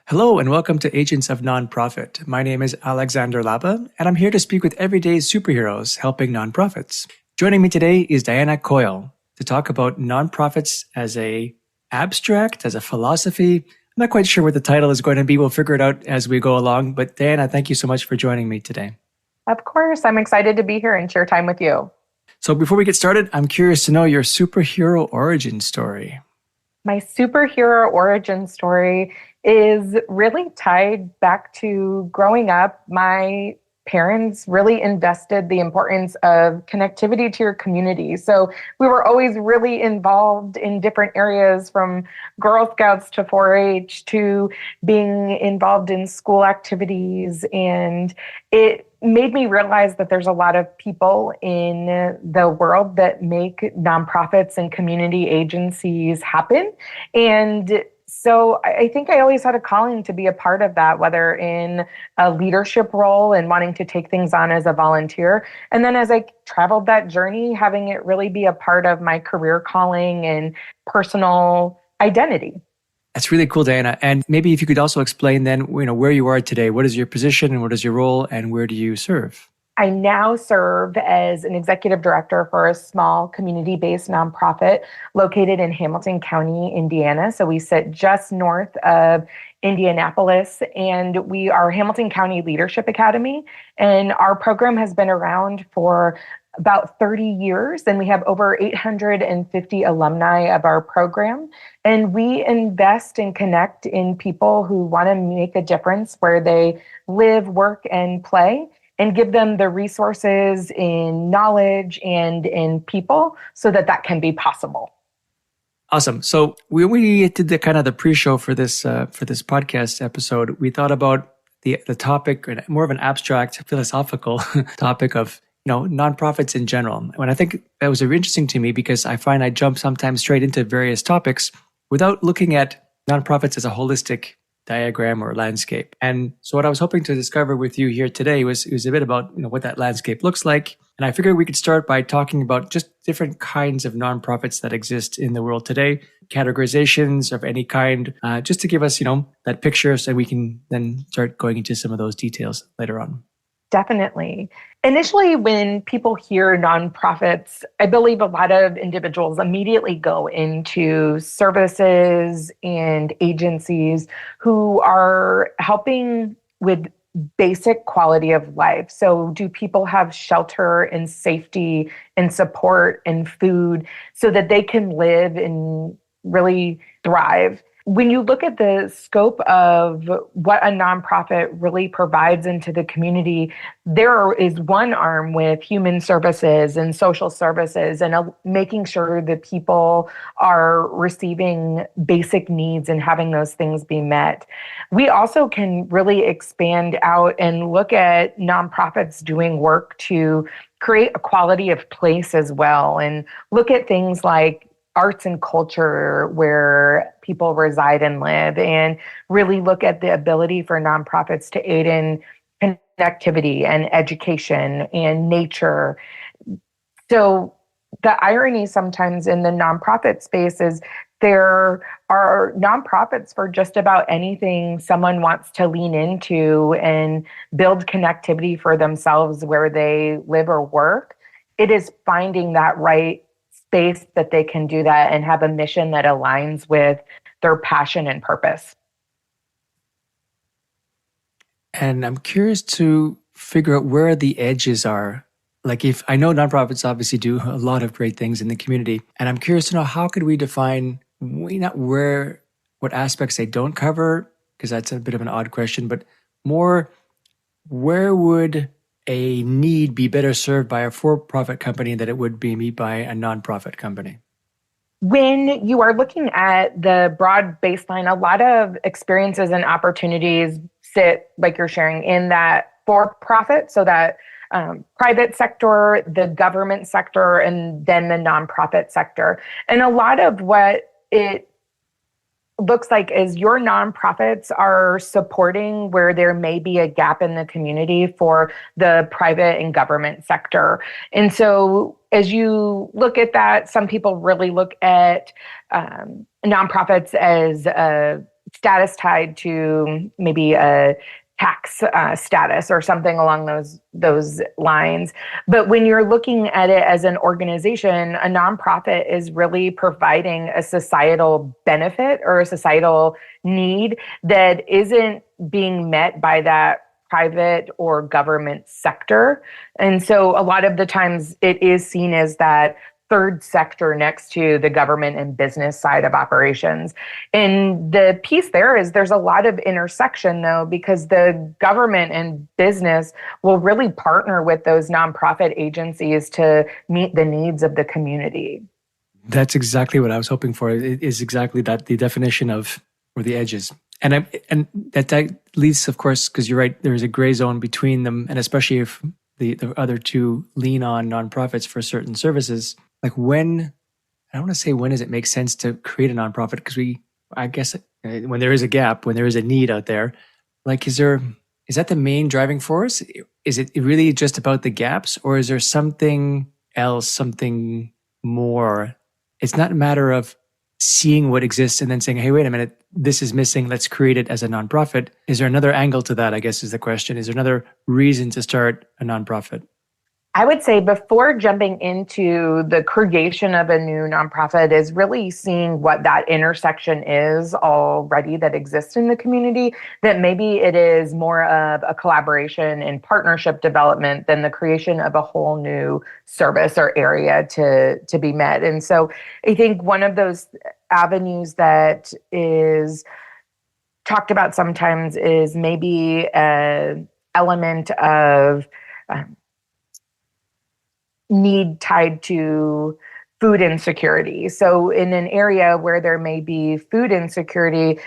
Hello and welcome to Agents of Nonprofit. My name is Alexander Laba, and I'm here to speak with everyday superheroes helping nonprofits. Joining me today is Diana Coyle to talk about nonprofits as a abstract, as a philosophy. I'm not quite sure what the title is going to be. We'll figure it out as we go along. But Diana, thank you so much for joining me today. Of course, I'm excited to be here and share time with you. So before we get started, I'm curious to know your superhero origin story. My superhero origin story is really tied back to growing up. My parents really invested the importance of connectivity to your community. So we were always really involved in different areas, from Girl Scouts to 4-H to being involved in school activities. And it made me realize that there's a lot of people in the world that make nonprofits and community agencies happen. And so I think I always had a calling to be a part of that, whether in a leadership role and wanting to take things on as a volunteer. And then as I traveled that journey, having it really be a part of my career calling and personal identity. That's really cool, Diana. And maybe if you could also explain then, where you are today. What is your position and what is your role and where do you serve? I now serve as an executive director for a small community-based nonprofit located in Hamilton County, Indiana. So we sit just north of Indianapolis, and we are Hamilton County Leadership Academy. And our program has been around for about 30 years, and we have over 850 alumni of our program. And we invest and connect in people who want to make a difference where they live, work, and play, and give them the resources in knowledge and in people so that that can be possible. Awesome. So we did the pre-show for this podcast episode. We thought about the topic, more of an abstract philosophical topic of nonprofits in general. And I think that was interesting to me because I find I jump sometimes straight into various topics without looking at nonprofits as a holistic diagram or landscape. And so what I was hoping to discover with you here today was a bit about what that landscape looks like. And I figured we could start by talking about just different kinds of nonprofits that exist in the world today, categorizations of any kind, just to give us that picture so we can then start going into some of those details later on. Definitely. Initially, when people hear nonprofits, I believe a lot of individuals immediately go into services and agencies who are helping with basic quality of life. So do people have shelter and safety and support and food so that they can live and really thrive? When you look at the scope of what a nonprofit really provides into the community, there is one arm with human services and social services and making sure that people are receiving basic needs and having those things be met. We also can really expand out and look at nonprofits doing work to create a quality of place as well, and look at things like arts and culture where people reside and live, and really look at the ability for nonprofits to aid in connectivity and education and nature. So the irony sometimes in the nonprofit space is there are nonprofits for just about anything someone wants to lean into and build connectivity for themselves where they live or work. It is finding that right space that they can do that and have a mission that aligns with their passion and purpose. And I'm curious to figure out where the edges are. Like, if I know nonprofits obviously do a lot of great things in the community, and I'm curious to know, how could we define what aspects they don't cover, because that's a bit of an odd question, but more, where would a need be better served by a for-profit company than it would be by a nonprofit company? When you are looking at the broad baseline, a lot of experiences and opportunities sit, like you're sharing, in that for-profit, so that private sector, the government sector, and then the nonprofit sector. And a lot of what it looks like is your nonprofits are supporting where there may be a gap in the community for the private and government sector. And so as you look at that, some people really look at nonprofits as a status tied to maybe a tax status or something along those lines. But when you're looking at it as an organization, a nonprofit is really providing a societal benefit or a societal need that isn't being met by that private or government sector. And so a lot of the times it is seen as that third sector next to the government and business side of operations. And the piece there is there's a lot of intersection though, because the government and business will really partner with those nonprofit agencies to meet the needs of the community. That's exactly what I was hoping for. It is exactly that, the definition of, or the edges. And that leads, of course, because you're right, there's a gray zone between them, and especially if the other two lean on nonprofits for certain services. Like when, I don't want to say when does it make sense to create a nonprofit, because I guess when there is a gap, when there is a need out there, like is that the main driving force? Is it really just about the gaps, or is there something else, something more? It's not a matter of seeing what exists and then saying, hey, wait a minute, this is missing, let's create it as a nonprofit. Is there another angle to that, I guess is the question. Is there another reason to start a nonprofit? I would say before jumping into the creation of a new nonprofit is really seeing what that intersection is already that exists in the community, that maybe it is more of a collaboration and partnership development than the creation of a whole new service or area to be met. And so I think one of those avenues that is talked about sometimes is maybe an element of need tied to food insecurity. So in an area where there may be food insecurity,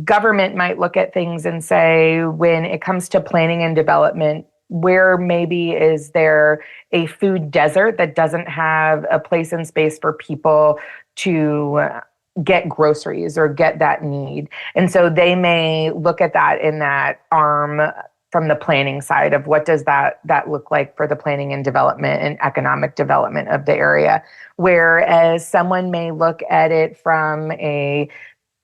government might look at things and say, when it comes to planning and development, where maybe is there a food desert that doesn't have a place and space for people to get groceries or get that need. And so they may look at that in that arm from the planning side of what does that look like for the planning and development and economic development of the area. Whereas someone may look at it from a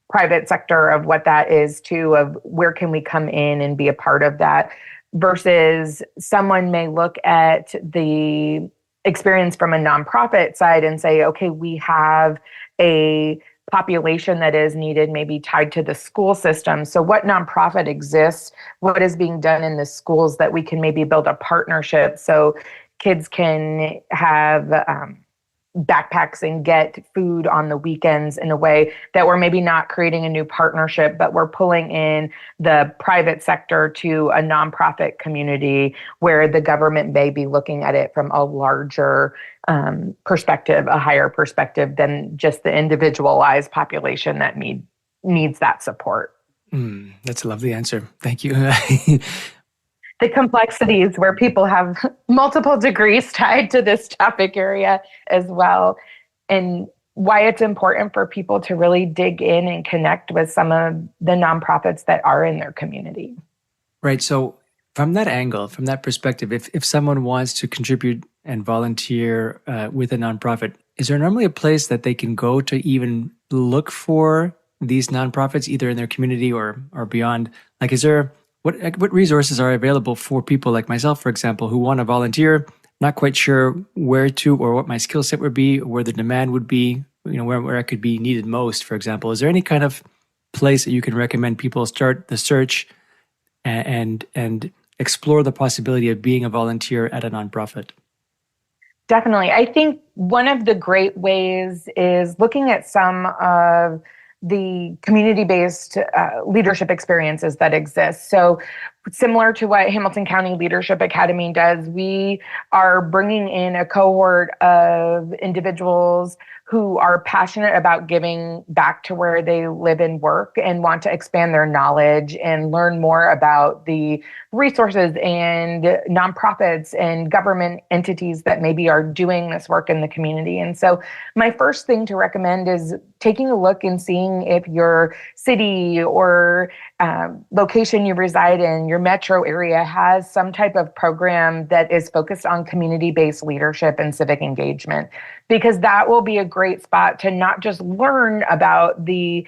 private sector of what that is too, of where can we come in and be a part of that, versus someone may look at the experience from a nonprofit side and say, okay, we have a population that is needed, maybe tied to the school system. So what nonprofit exists, what is being done in the schools that we can maybe build a partnership so kids can have backpacks and get food on the weekends in a way that we're maybe not creating a new partnership, but we're pulling in the private sector to a nonprofit community where the government may be looking at it from a larger perspective, a higher perspective than just the individualized population that needs that support. That's a lovely answer. Thank you. The complexities where people have multiple degrees tied to this topic area as well, and why it's important for people to really dig in and connect with some of the nonprofits that are in their community. Right. So from that angle, from that perspective, if someone wants to contribute and volunteer with a nonprofit, is there normally a place that they can go to even look for these nonprofits, either in their community or beyond? Like, is there what resources are available for people like myself, for example, who want to volunteer, not quite sure where to or what my skill set would be, or where the demand would be, where I could be needed most, for example? Is there any kind of place that you can recommend people start the search and explore the possibility of being a volunteer at a nonprofit? Definitely. I think one of the great ways is looking at some of the community-based leadership experiences that exist. So similar to what Hamilton County Leadership Academy does, we are bringing in a cohort of individuals who are passionate about giving back to where they live and work and want to expand their knowledge and learn more about the resources and nonprofits and government entities that maybe are doing this work in the community. And so my first thing to recommend is taking a look and seeing if your city or location you reside in, your metro area, has some type of program that is focused on community-based leadership and civic engagement, because that will be a great spot to not just learn about the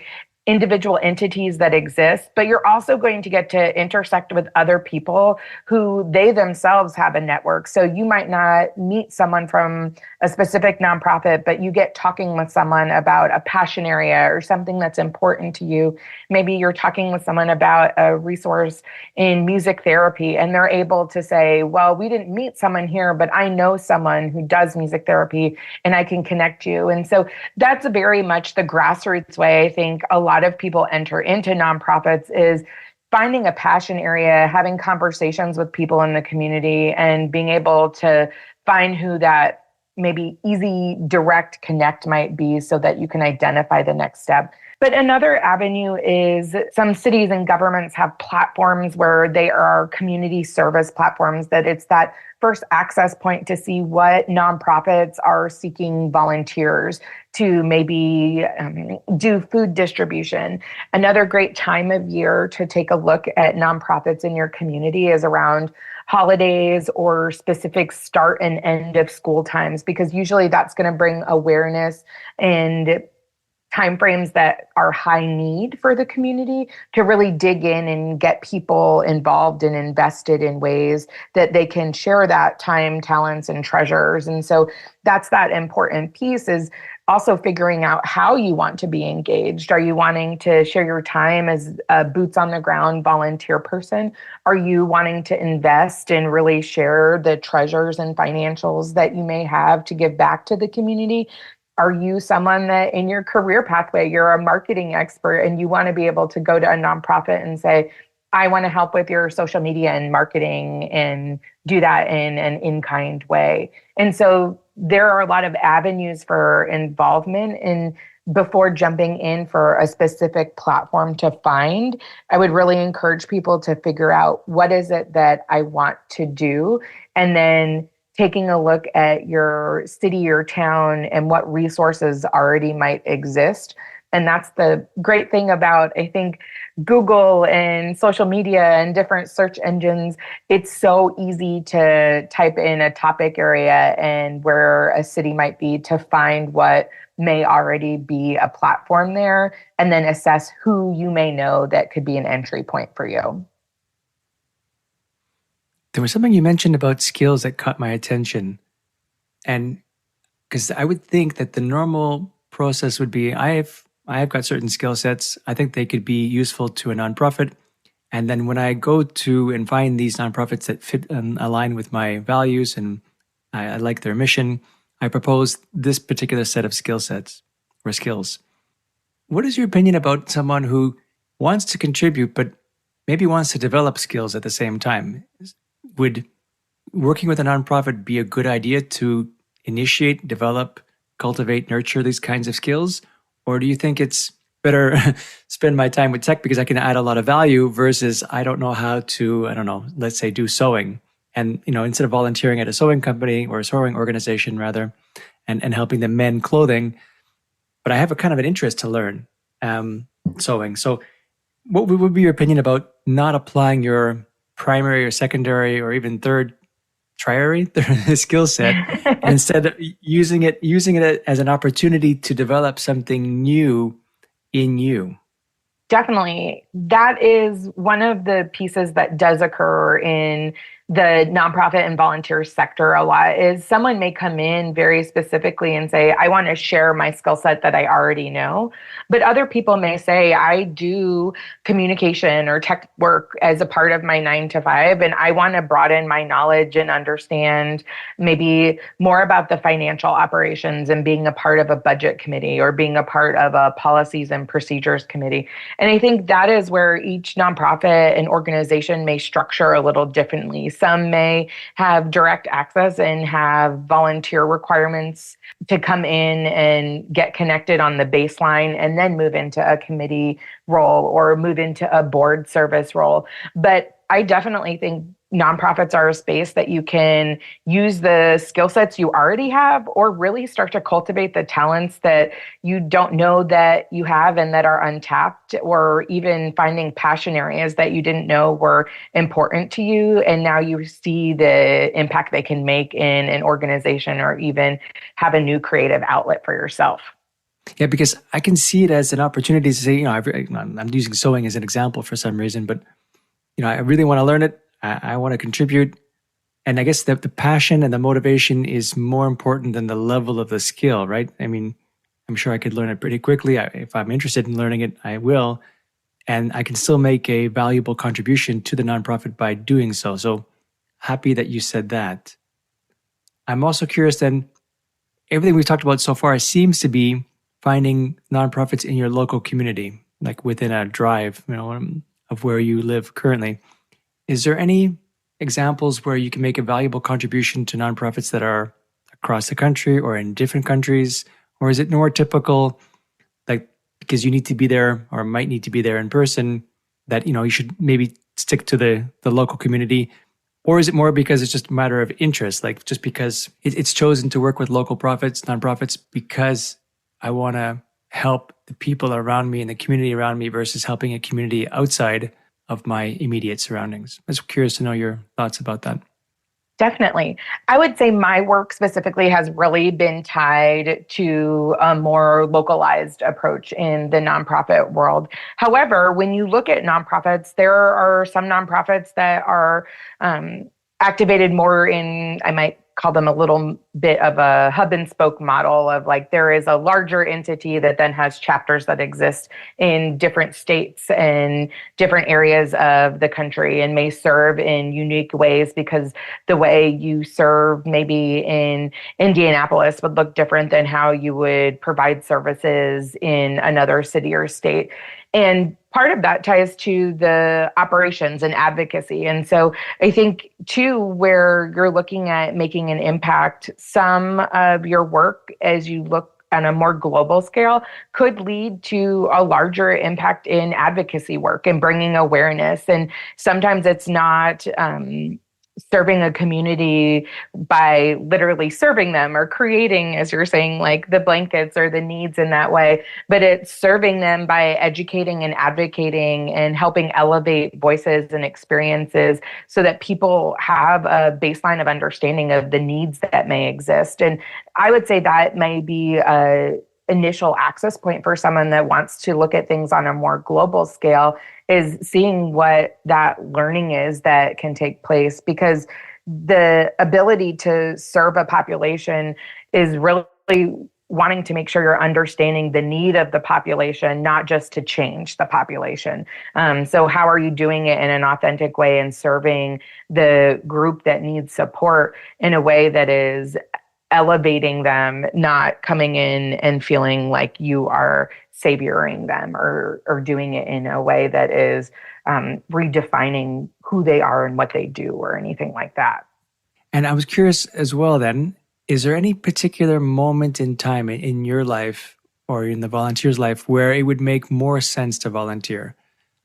individual entities that exist, but you're also going to get to intersect with other people who they themselves have a network. So you might not meet someone from a specific nonprofit, but you get talking with someone about a passion area or something that's important to you. Maybe you're talking with someone about a resource in music therapy, and they're able to say, well, we didn't meet someone here, but I know someone who does music therapy and I can connect you. And so that's very much the grassroots way I think a lot of people enter into nonprofits is finding a passion area, having conversations with people in the community, and being able to find who that maybe easy, direct connect might be so that you can identify the next step. But another avenue is some cities and governments have platforms where they are community service platforms, that it's that first access point to see what nonprofits are seeking volunteers to maybe do food distribution. Another great time of year to take a look at nonprofits in your community is around holidays or specific start and end of school times, because usually that's going to bring awareness and timeframes that are high need for the community to really dig in and get people involved and invested in ways that they can share that time, talents, and treasures. And so that's that important piece, is also figuring out how you want to be engaged. Are you wanting to share your time as a boots on the ground volunteer person? Are you wanting to invest and really share the treasures and financials that you may have to give back to the community? Are you someone that in your career pathway, you're a marketing expert and you want to be able to go to a nonprofit and say, I want to help with your social media and marketing and do that in an in-kind way? And so there are a lot of avenues for involvement. And before jumping in for a specific platform to find, I would really encourage people to figure out, what is it that I want to do? And then taking a look at your city or town and what resources already might exist. And that's the great thing about, I think, Google and social media and different search engines. It's so easy to type in a topic area and where a city might be to find what may already be a platform there, and then assess who you may know that could be an entry point for you. There was something you mentioned about skills that caught my attention. And because I would think that the normal process would be, I've got certain skill sets. I think they could be useful to a nonprofit. And then when I go to and find these nonprofits that fit and align with my values and I like their mission, I propose this particular set of skill sets or skills. What is your opinion about someone who wants to contribute, but maybe wants to develop skills at the same time? Would working with a nonprofit be a good idea to initiate, develop, cultivate, nurture these kinds of skills? Or do you think it's better spend my time with tech because I can add a lot of value versus I don't know how to, let's say do sewing. And, instead of volunteering at a sewing company or a sewing organization rather, and helping them mend clothing, but I have a kind of an interest to learn sewing. So what would be your opinion about not applying your primary or secondary or even triary skill set, and instead of using it as an opportunity to develop something new in you? Definitely. That is one of the pieces that does occur in the nonprofit and volunteer sector a lot, is someone may come in very specifically and say, I want to share my skill set that I already know. But other people may say, I do communication or tech work as a part of my 9 to 5, and I want to broaden my knowledge and understand maybe more about the financial operations and being a part of a budget committee or being a part of a policies and procedures committee. And I think that is where each nonprofit and organization may structure a little differently. Some may have direct access and have volunteer requirements to come in and get connected on the baseline and then move into a committee role or move into a board service role. But I definitely think nonprofits are a space that you can use the skill sets you already have, or really start to cultivate the talents that you don't know that you have and that are untapped, or even finding passion areas that you didn't know were important to you. And now you see the impact they can make in an organization, or even have a new creative outlet for yourself. Yeah, because I can see it as an opportunity to say, I'm using sewing as an example for some reason, but I really want to learn it. I want to contribute. And I guess the passion and the motivation is more important than the level of the skill, right? I mean, I'm sure I could learn it pretty quickly. If I'm interested in learning it, I will. And I can still make a valuable contribution to the nonprofit by doing so. So happy that you said that. I'm also curious then, everything we've talked about so far seems to be finding nonprofits in your local community, like within a drive, of where you live currently. Is there any examples where you can make a valuable contribution to nonprofits that are across the country or in different countries? Or is it more typical, like because you need to be there or might need to be there in person, that you should maybe stick to the local community? Or is it more because it's just a matter of interest, like just because it's chosen to work with local nonprofits, because I want to help the people around me and the community around me versus helping a community outside of my immediate surroundings? I was curious to know your thoughts about that. Definitely. I would say my work specifically has really been tied to a more localized approach in the nonprofit world. However, when you look at nonprofits, there are some nonprofits that are activated more in, I might call them a little bit of a hub and spoke model of like there is a larger entity that then has chapters that exist in different states and different areas of the country and may serve in unique ways because the way you serve maybe in Indianapolis would look different than how you would provide services in another city or state. And part of that ties to the operations and advocacy. And so I think, too, where you're looking at making an impact, some of your work as you look on a more global scale could lead to a larger impact in advocacy work and bringing awareness. And sometimes it's not serving a community by literally serving them or creating, as you're saying, like the blankets or the needs in that way, but it's serving them by educating and advocating and helping elevate voices and experiences so that people have a baseline of understanding of the needs that may exist. And I would say that may be a initial access point for someone that wants to look at things on a more global scale, is seeing what that learning is that can take place, because the ability to serve a population is really wanting to make sure you're understanding the need of the population, not just to change the population. So how are you doing it in an authentic way and serving the group that needs support in a way that is elevating them, not coming in and feeling like you are savioring them or doing it in a way that is redefining who they are and what they do or anything like that. And I was curious as well then, is there any particular moment in time in your life or in the volunteer's life where it would make more sense to volunteer?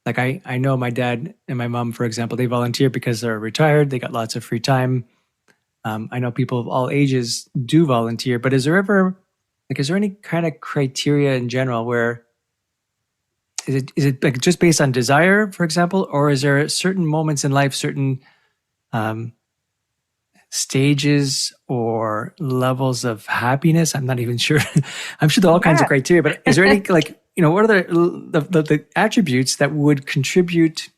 Like I know my dad and my mom, for example, they volunteer because they're retired, they got lots of free time. I know people of all ages do volunteer, but is there any kind of criteria in general where is it like just based on desire, for example, or is there certain moments in life, certain stages or levels of happiness? I'm not even sure. I'm sure there are all kinds of criteria, but is there any what are the attributes that would contribute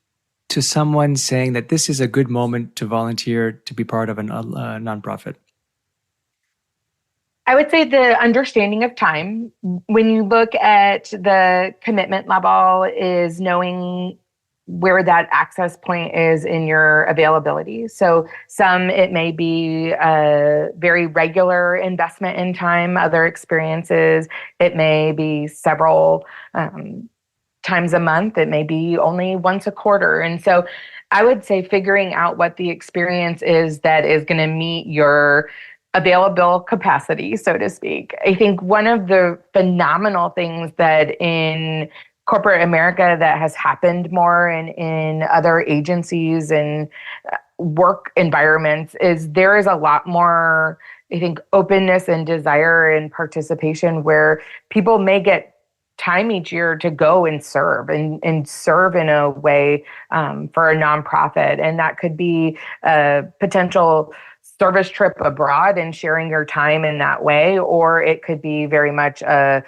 to someone saying that this is a good moment to volunteer, to be part of a nonprofit? I would say the understanding of time. When you look at the commitment level, is knowing where that access point is in your availability. So some, it may be a very regular investment in time. Other experiences, it may be several times a month. It may be only once a quarter. And so I would say figuring out what the experience is that is going to meet your available capacity, so to speak. I think one of the phenomenal things that in corporate America that has happened more and in other agencies and work environments is there is a lot more, I think, openness and desire and participation where people may get time each year to go and serve and serve in a way for a nonprofit. And that could be a potential service trip abroad and sharing your time in that way, or it could be very much a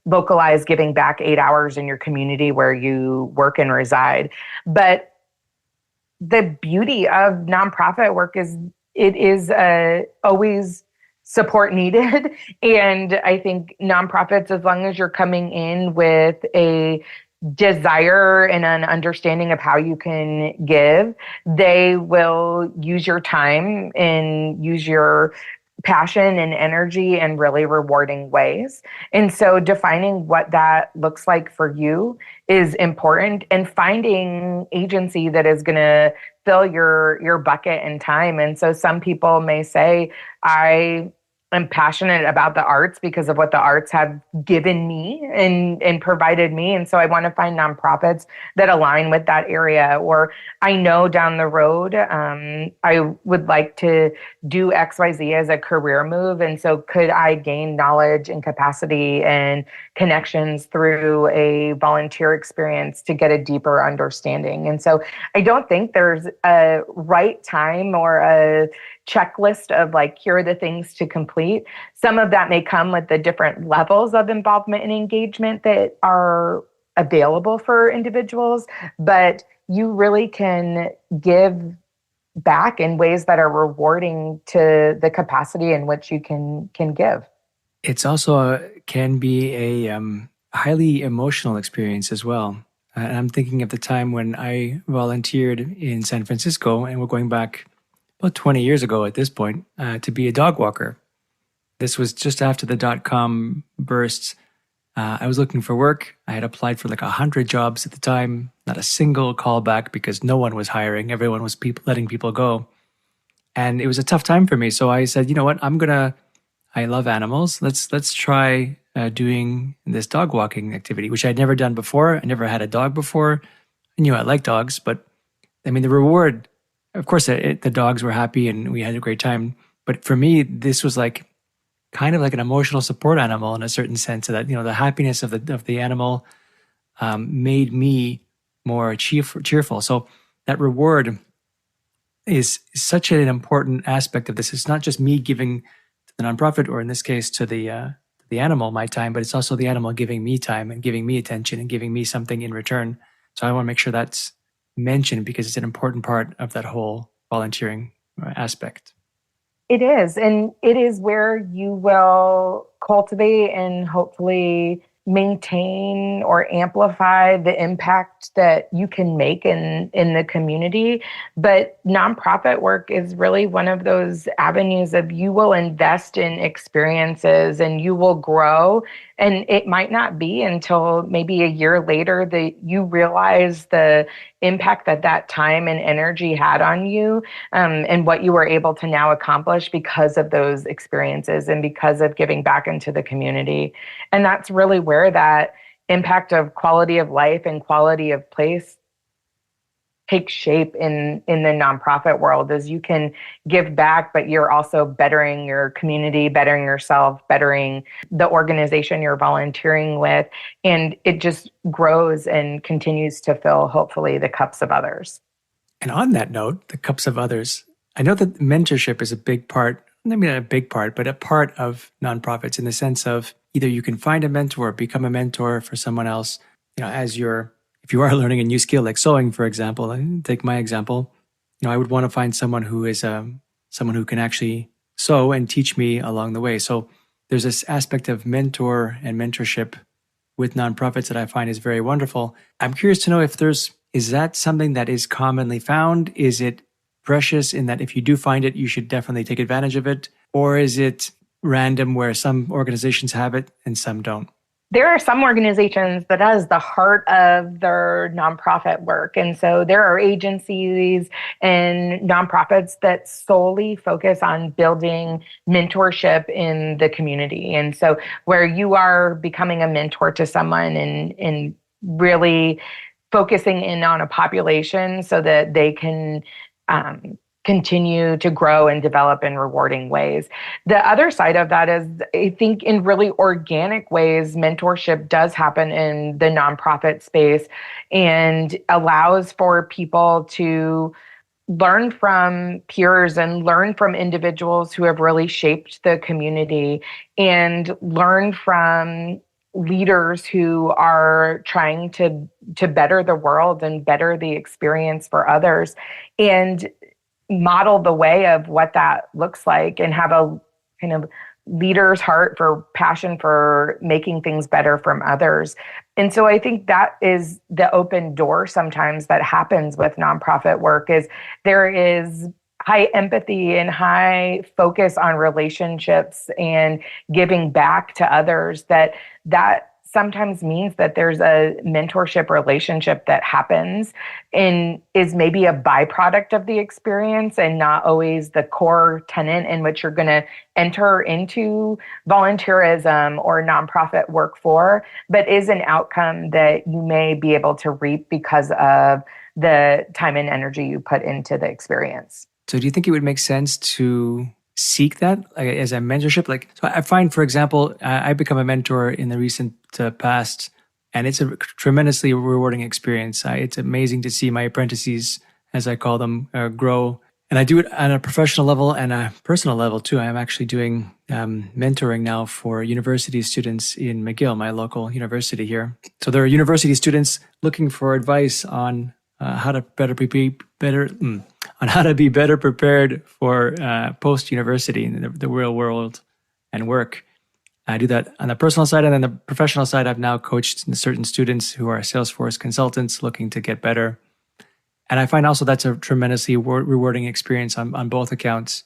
localized giving back 8 hours in your community where you work and reside. But the beauty of nonprofit work is it is always support needed. And I think nonprofits, as long as you're coming in with a desire and an understanding of how you can give, they will use your time and use your passion and energy in really rewarding ways. And so defining what that looks like for you is important, and finding agency that is going to fill your bucket and time. And so some people may say, I'm passionate about the arts because of what the arts have given me and provided me. And so I want to find nonprofits that align with that area. Or I know down the road, I would like to do XYZ as a career move. And so could I gain knowledge and capacity and connections through a volunteer experience to get a deeper understanding? And so I don't think there's a right time or a checklist of like, here are the things to complete. Some of that may come with the different levels of involvement and engagement that are available for individuals, but you really can give back in ways that are rewarding to the capacity in which you can give. It's also can be a highly emotional experience as well. And I'm thinking of the time when I volunteered in San Francisco, and we're going back about 20 years ago at this point, to be a dog walker. This was just after the .com burst. I was looking for work. I had applied for like 100 jobs at the time, not a single callback because no one was hiring. Everyone was letting people go. And it was a tough time for me. So I said, you know what, I love animals. Let's try doing this dog walking activity, which I'd never done before. I never had a dog before. I knew I liked dogs, but I mean, the reward, of course, the dogs were happy and we had a great time. But for me, this was like kind of like an emotional support animal in a certain sense, so that, you know, the happiness of the animal made me more cheerful. So that reward is such an important aspect of this. It's not just me giving to the nonprofit, or in this case to the animal my time, but it's also the animal giving me time and giving me attention and giving me something in return. So I want to make sure that's mentioned because it's an important part of that whole volunteering aspect. It is. And it is where you will cultivate and hopefully maintain or amplify the impact that you can make in the community. But nonprofit work is really one of those avenues of you will invest in experiences and you will grow. And it might not be until maybe a year later that you realize the impact that time and energy had on you, and what you were able to now accomplish because of those experiences and because of giving back into the community. And that's really where that impact of quality of life and quality of place take shape in the nonprofit world, as you can give back, but you're also bettering your community, bettering yourself, bettering the organization you're volunteering with. And it just grows and continues to fill, hopefully, the cups of others. And on that note, the cups of others, I know that mentorship is a big part, maybe not a big part, but a part of nonprofits in the sense of either you can find a mentor, become a mentor for someone else, you know, if you are learning a new skill, like sewing, for example, take my example, you know, I would want to find someone who is someone who can actually sew and teach me along the way. So there's this aspect of mentor and mentorship with nonprofits that I find is very wonderful. I'm curious to know if is that something that is commonly found? Is it precious in that if you do find it, you should definitely take advantage of it? Or is it random where some organizations have it and some don't? There are some organizations that is the heart of their nonprofit work. And so there are agencies and nonprofits that solely focus on building mentorship in the community. And so where you are becoming a mentor to someone and really focusing in on a population so that they can continue to grow and develop in rewarding ways. The other side of that is, I think in really organic ways, mentorship does happen in the nonprofit space and allows for people to learn from peers and learn from individuals who have really shaped the community and learn from leaders who are trying to better the world and better the experience for others and model the way of what that looks like and have a kind of leader's heart for passion for making things better from others. And so I think that is the open door sometimes that happens with nonprofit work is there is high empathy and high focus on relationships and giving back to others that sometimes means that there's a mentorship relationship that happens and is maybe a byproduct of the experience and not always the core tenet in which you're going to enter into volunteerism or nonprofit work for, but is an outcome that you may be able to reap because of the time and energy you put into the experience. So do you think it would make sense to seek that like, as a mentorship? Like, so I find, for example, I become a mentor in the recent past, and it's a tremendously rewarding experience. It's amazing to see my apprentices, as I call them, grow. And I do it on a professional level and a personal level too. I'm actually doing mentoring now for university students in McGill, my local university here. So there are university students looking for advice on how to be better prepared for post-university in the real world and work. I do that on the personal side, and then the professional side, I've now coached certain students who are Salesforce consultants looking to get better. And I find also that's a tremendously rewarding experience on both accounts.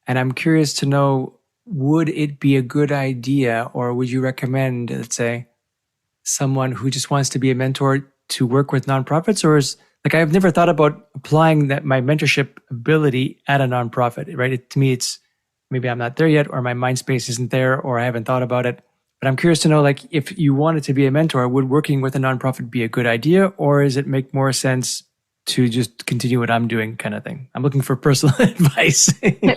And I'm curious to know, would it be a good idea, or would you recommend, let's say, someone who just wants to be a mentor to work with nonprofits? Or is like, I've never thought about applying that my mentorship ability at a nonprofit, right? To me, it's maybe I'm not there yet, or my mind space isn't there, or I haven't thought about it. But I'm curious to know, like, if you wanted to be a mentor, would working with a nonprofit be a good idea, or does it make more sense to just continue what I'm doing kind of thing? I'm looking for personal advice.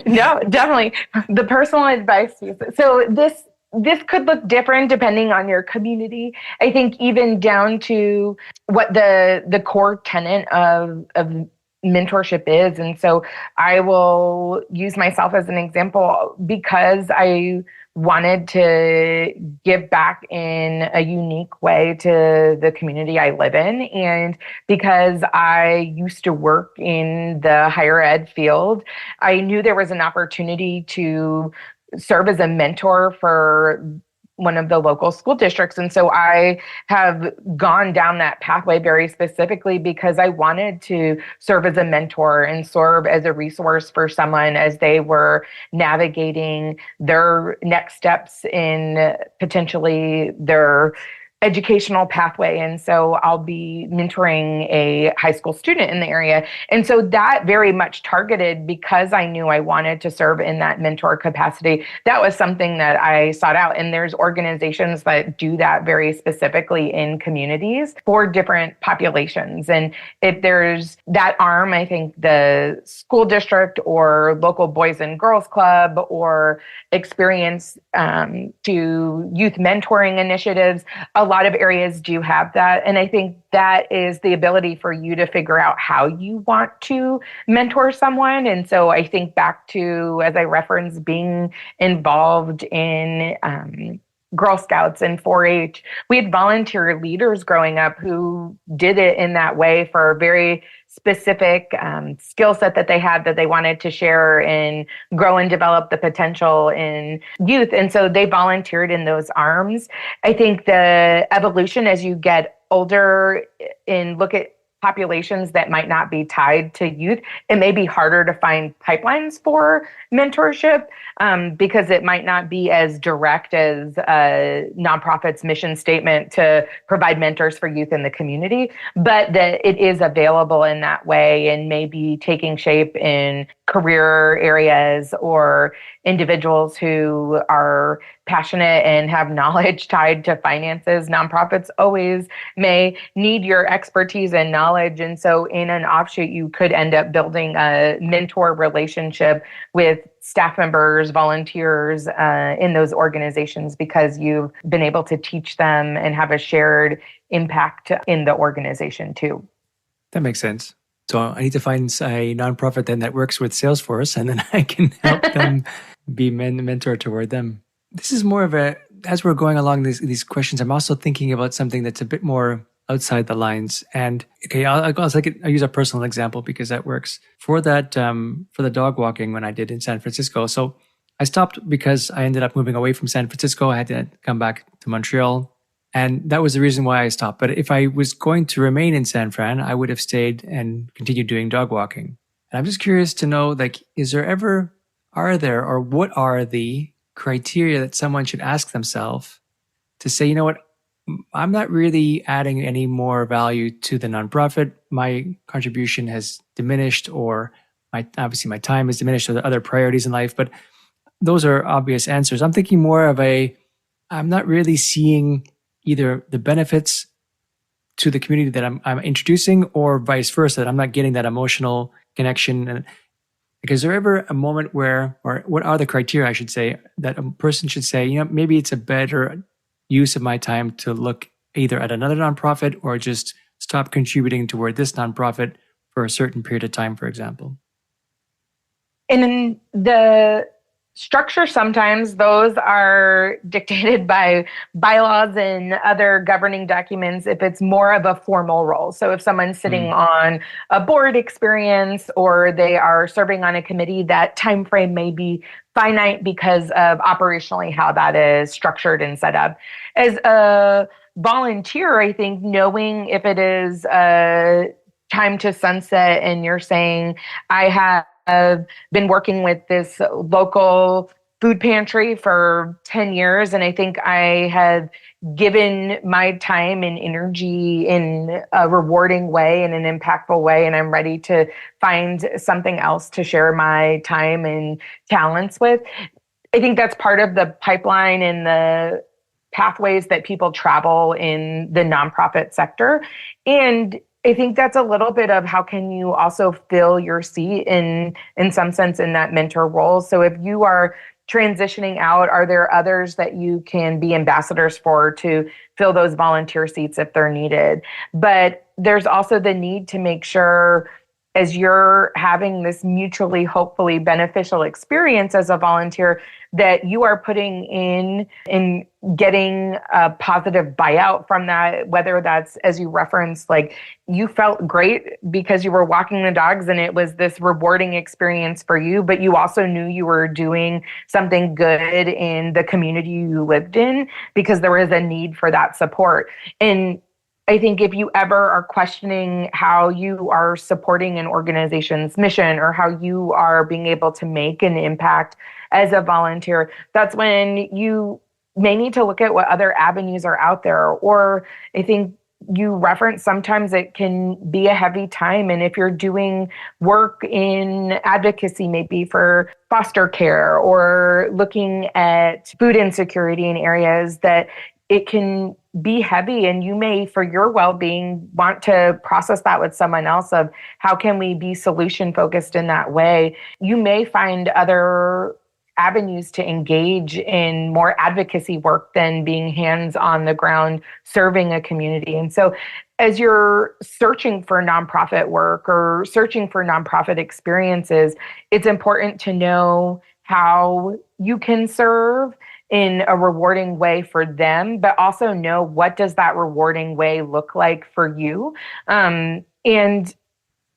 No, definitely. The personal advice. So this could look different depending on your community. I think even down to what the core tenet of mentorship is. And so I will use myself as an example because I wanted to give back in a unique way to the community I live in. And because I used to work in the higher ed field, I knew there was an opportunity to serve as a mentor for one of the local school districts. And so I have gone down that pathway very specifically because I wanted to serve as a mentor and serve as a resource for someone as they were navigating their next steps in potentially their educational pathway. And so I'll be mentoring a high school student in the area. And so that very much targeted because I knew I wanted to serve in that mentor capacity. That was something that I sought out. And there's organizations that do that very specifically in communities for different populations. And if there's that arm, I think the school district or local boys and girls club or experience to youth mentoring initiatives, a lot of areas do have that. And I think that is the ability for you to figure out how you want to mentor someone. And so I think back to, as I referenced, being involved in Girl Scouts and 4-H. We had volunteer leaders growing up who did it in that way for a very specific skill set that they had that they wanted to share and grow and develop the potential in youth. And so they volunteered in those arms. I think the evolution as you get older and look at populations that might not be tied to youth, it may be harder to find pipelines for mentorship because it might not be as direct as a nonprofit's mission statement to provide mentors for youth in the community, but that it is available in that way and may be taking shape in career areas or individuals who are passionate and have knowledge tied to finances. Nonprofits always may need your expertise and knowledge. And so in an offshoot, you could end up building a mentor relationship with staff members, volunteers in those organizations because you've been able to teach them and have a shared impact in the organization too. That makes sense. So I need to find a nonprofit then that works with Salesforce, and then I can help them be mentor toward them. This is more of a, as we're going along these questions, I'm also thinking about something that's a bit more outside the lines. And okay, I'll use a personal example because that works. For that, for the dog walking when I did in San Francisco. So I stopped because I ended up moving away from San Francisco. I had to come back to Montreal. And that was the reason why I stopped. But if I was going to remain in San Fran, I would have stayed and continued doing dog walking. And I'm just curious to know, like, or what are the criteria that someone should ask themselves to say, you know what, I'm not really adding any more value to the nonprofit. My contribution has diminished, or obviously my time has diminished, or the other priorities in life. But those are obvious answers. I'm thinking more of I'm not really seeing either the benefits to the community that I'm introducing, or vice versa, that I'm not getting that emotional connection. And like, is there ever a moment where, or what are the criteria, I should say, that a person should say, you know, maybe it's a better use of my time to look either at another nonprofit or just stop contributing toward this nonprofit for a certain period of time, for example? And in the structure, sometimes those are dictated by bylaws and other governing documents if it's more of a formal role. So if someone's sitting on a board experience or they are serving on a committee, that time frame may be finite because of operationally how that is structured and set up. As a volunteer, I think knowing if it is a time to sunset and you're saying, I have been working with this local food pantry for 10 years, and I think I have given my time and energy in a rewarding way, in an impactful way, and I'm ready to find something else to share my time and talents with. I think that's part of the pipeline and the pathways that people travel in the nonprofit sector. And I think that's a little bit of how can you also fill your seat in some sense in that mentor role. So if you are transitioning out, are there others that you can be ambassadors for to fill those volunteer seats if they're needed? But there's also the need to make sure, as you're having this mutually, hopefully beneficial experience as a volunteer, that you are putting in and getting a positive buyout from that, whether that's, as you referenced, like you felt great because you were walking the dogs and it was this rewarding experience for you, but you also knew you were doing something good in the community you lived in because there was a need for that support. And I think if you ever are questioning how you are supporting an organization's mission or how you are being able to make an impact as a volunteer, that's when you may need to look at what other avenues are out there. Or I think you reference sometimes it can be a heavy time. And if you're doing work in advocacy, maybe for foster care or looking at food insecurity in areas that it can be heavy, and you may, for your well-being, want to process that with someone else of how can we be solution focused in that way. You may find other avenues to engage in more advocacy work than being hands on the ground serving a community. And so as you're searching for nonprofit work or searching for nonprofit experiences, it's important to know how you can serve in a rewarding way for them, but also know what does that rewarding way look like for you. And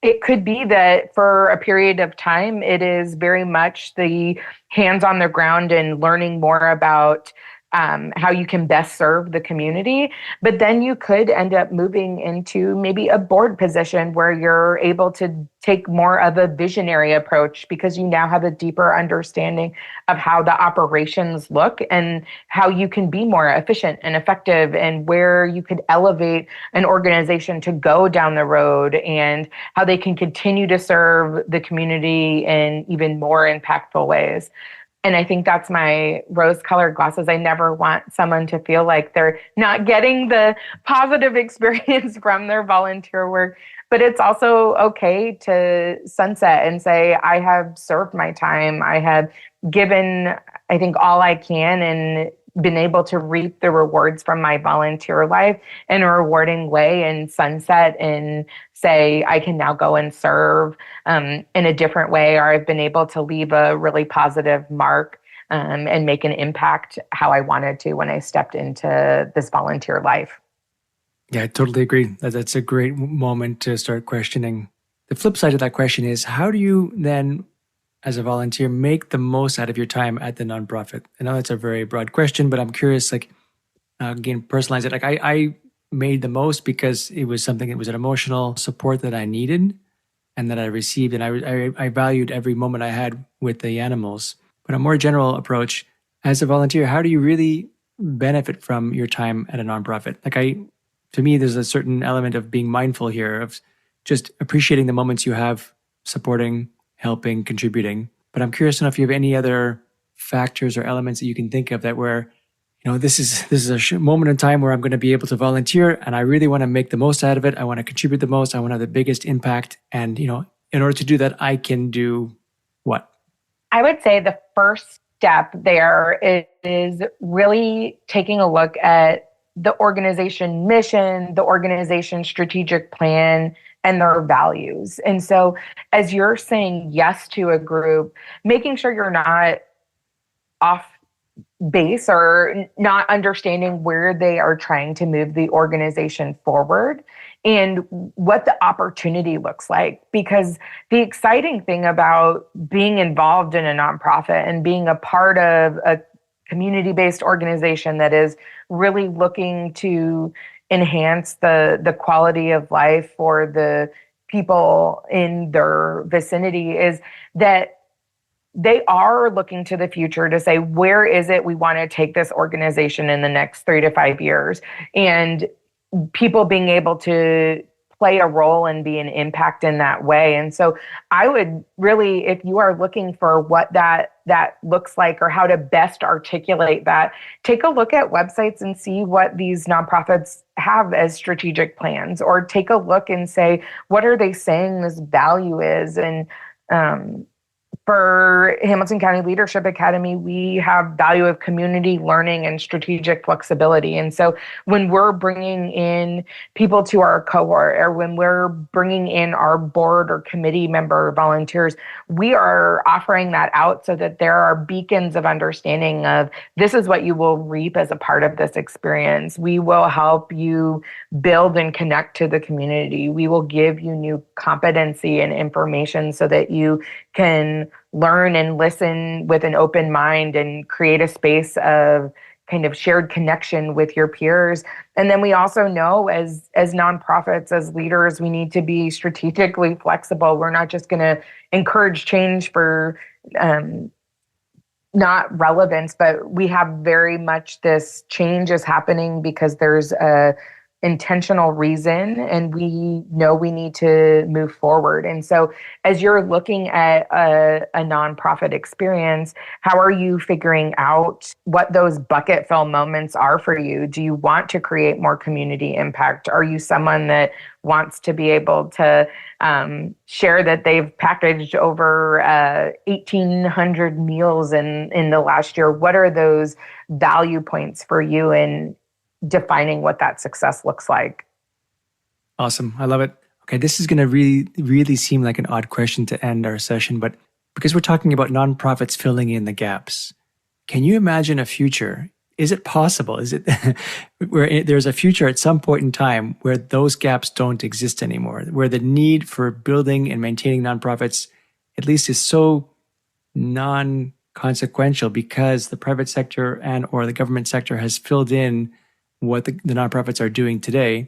it could be that for a period of time, it is very much the hands on the ground and learning more about how you can best serve the community. But then you could end up moving into maybe a board position where you're able to take more of a visionary approach because you now have a deeper understanding of how the operations look and how you can be more efficient and effective and where you could elevate an organization to go down the road and how they can continue to serve the community in even more impactful ways. And I think that's my rose-colored glasses. I never want someone to feel like they're not getting the positive experience from their volunteer work. But it's also okay to sunset and say, I have served my time. I have given, I think, all I can. And been able to reap the rewards from my volunteer life in a rewarding way and sunset and say, I can now go and serve in a different way, or I've been able to leave a really positive mark and make an impact how I wanted to when I stepped into this volunteer life. Yeah, I totally agree. That's a great moment to start questioning. The flip side of that question is, how do you then, as a volunteer, make the most out of your time at the nonprofit? I know that's a very broad question, but I'm curious, like, again, personalize it. Like I made the most because it was something, it was an emotional support that I needed and that I received. And I valued every moment I had with the animals. But a more general approach, as a volunteer, how do you really benefit from your time at a nonprofit? To me, there's a certain element of being mindful here, of just appreciating the moments you have supporting, helping, contributing. But I'm curious to know if you have any other factors or elements that you can think of that where, this is a moment in time where I'm going to be able to volunteer and I really want to make the most out of it. I want to contribute the most. I want to have the biggest impact. And, in order to do that, I can do what? I would say the first step there is really taking a look at the organization mission, the organization strategic plan, and their values. And so as you're saying yes to a group, making sure you're not off base or not understanding where they are trying to move the organization forward and what the opportunity looks like. Because the exciting thing about being involved in a nonprofit and being a part of a community-based organization that is really looking to enhance the quality of life for the people in their vicinity is that they are looking to the future to say, where is it we want to take this organization in the next 3 to 5 years? And people being able to play a role and be an impact in that way. And so I would really, if you are looking for what that looks like or how to best articulate that, take a look at websites and see what these nonprofits have as strategic plans, or take a look and say, what are they saying this value is? And for Hamilton County Leadership Academy, we have value of community learning and strategic flexibility. And so when we're bringing in people to our cohort, or when we're bringing in our board or committee member volunteers, we are offering that out so that there are beacons of understanding of, this is what you will reap as a part of this experience. We will help you build and connect to the community. We will give you new competency and information so that you can learn and listen with an open mind and create a space of kind of shared connection with your peers. And then we also know as nonprofits, as leaders, we need to be strategically flexible. We're not just going to encourage change for not relevance, but we have very much this change is happening because there's a intentional reason, and we know we need to move forward. And so as you're looking at a nonprofit experience, how are you figuring out what those bucket fill moments are for you? Do you want to create more community impact? Are you someone that wants to be able to share that they've packaged over 1,800 meals in the last year? What are those value points for you in defining what that success looks like? Awesome. I love it. Okay, this is going to really, really seem like an odd question to end our session, but because we're talking about nonprofits filling in the gaps, can you imagine a future? Is it possible? Is it where there's a future at some point in time where those gaps don't exist anymore, where the need for building and maintaining nonprofits at least is so non-consequential because the private sector and or the government sector has filled in what the nonprofits are doing today,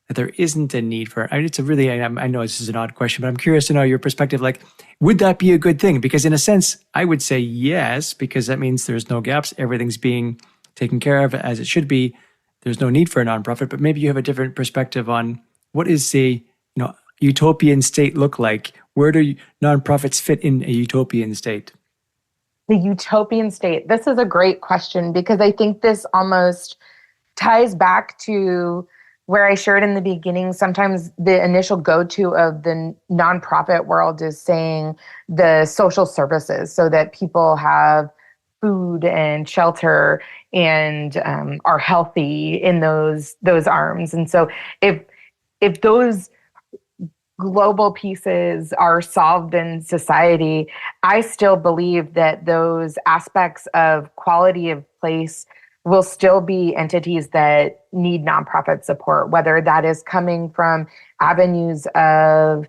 that there isn't a need for, it's a really, I know this is an odd question, but I'm curious to know your perspective. Like, would that be a good thing? Because in a sense, I would say yes, because that means there's no gaps. Everything's being taken care of as it should be. There's no need for a nonprofit, but maybe you have a different perspective on what is a, utopian state look like? Where do nonprofits fit in a utopian state? The utopian state. This is a great question because I think this almost ties back to where I shared in the beginning. Sometimes the initial go-to of the nonprofit world is saying the social services so that people have food and shelter. and are healthy in those arms. And so if those global pieces are solved in society, I still believe that those aspects of quality of place will still be entities that need nonprofit support, whether that is coming from avenues of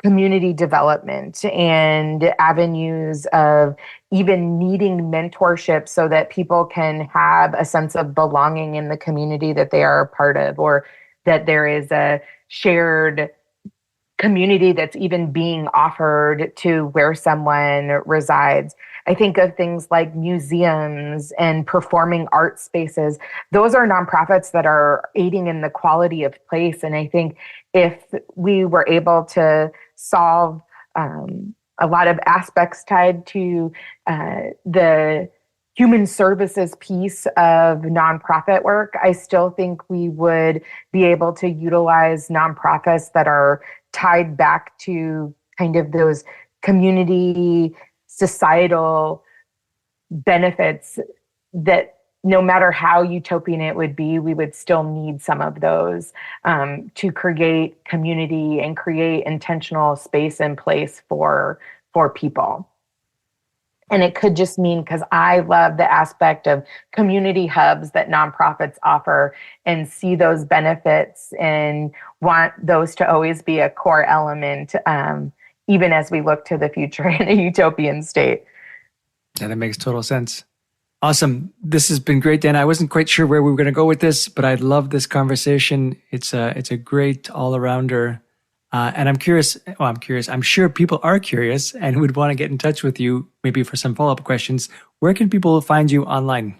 community development and avenues of even needing mentorship so that people can have a sense of belonging in the community that they are a part of, or that there is a shared community that's even being offered to where someone resides. I think of things like museums and performing art spaces. Those are nonprofits that are aiding in the quality of place. And I think if we were able to solve a lot of aspects tied to the human services piece of nonprofit work, I still think we would be able to utilize nonprofits that are tied back to kind of those community societal benefits that no matter how utopian it would be, we would still need some of those to create community and create intentional space and place for people. And it could just mean, because I love the aspect of community hubs that nonprofits offer and see those benefits and want those to always be a core element, even as we look to the future in a utopian state. Yeah, that makes total sense. Awesome. This has been great, Dan. I wasn't quite sure where we were going to go with this, but I love this conversation. It's a great all-arounder. And I'm curious. Well, I'm curious. I'm sure people are curious and would want to get in touch with you, maybe for some follow-up questions. Where can people find you online?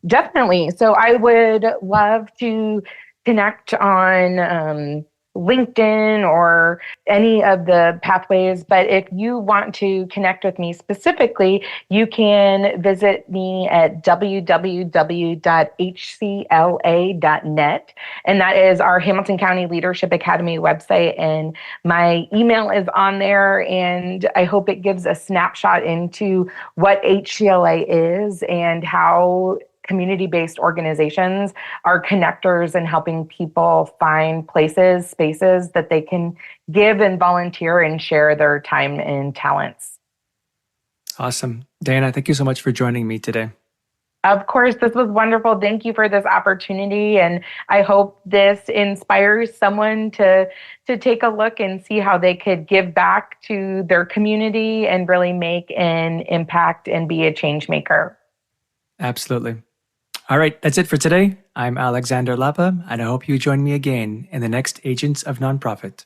Definitely. So I would love to connect on LinkedIn or any of the pathways. But if you want to connect with me specifically, you can visit me at www.hcla.net. And that is our Hamilton County Leadership Academy website. And my email is on there. And I hope it gives a snapshot into what HCLA is and how community-based organizations are connectors in helping people find places, spaces that they can give and volunteer and share their time and talents. Awesome. Diana, thank you so much for joining me today. Of course, this was wonderful. Thank you for this opportunity. And I hope this inspires someone to take a look and see how they could give back to their community and really make an impact and be a change maker. Absolutely. All right, that's it for today. I'm Alexander Lapa, and I hope you join me again in the next Agents of Nonprofit.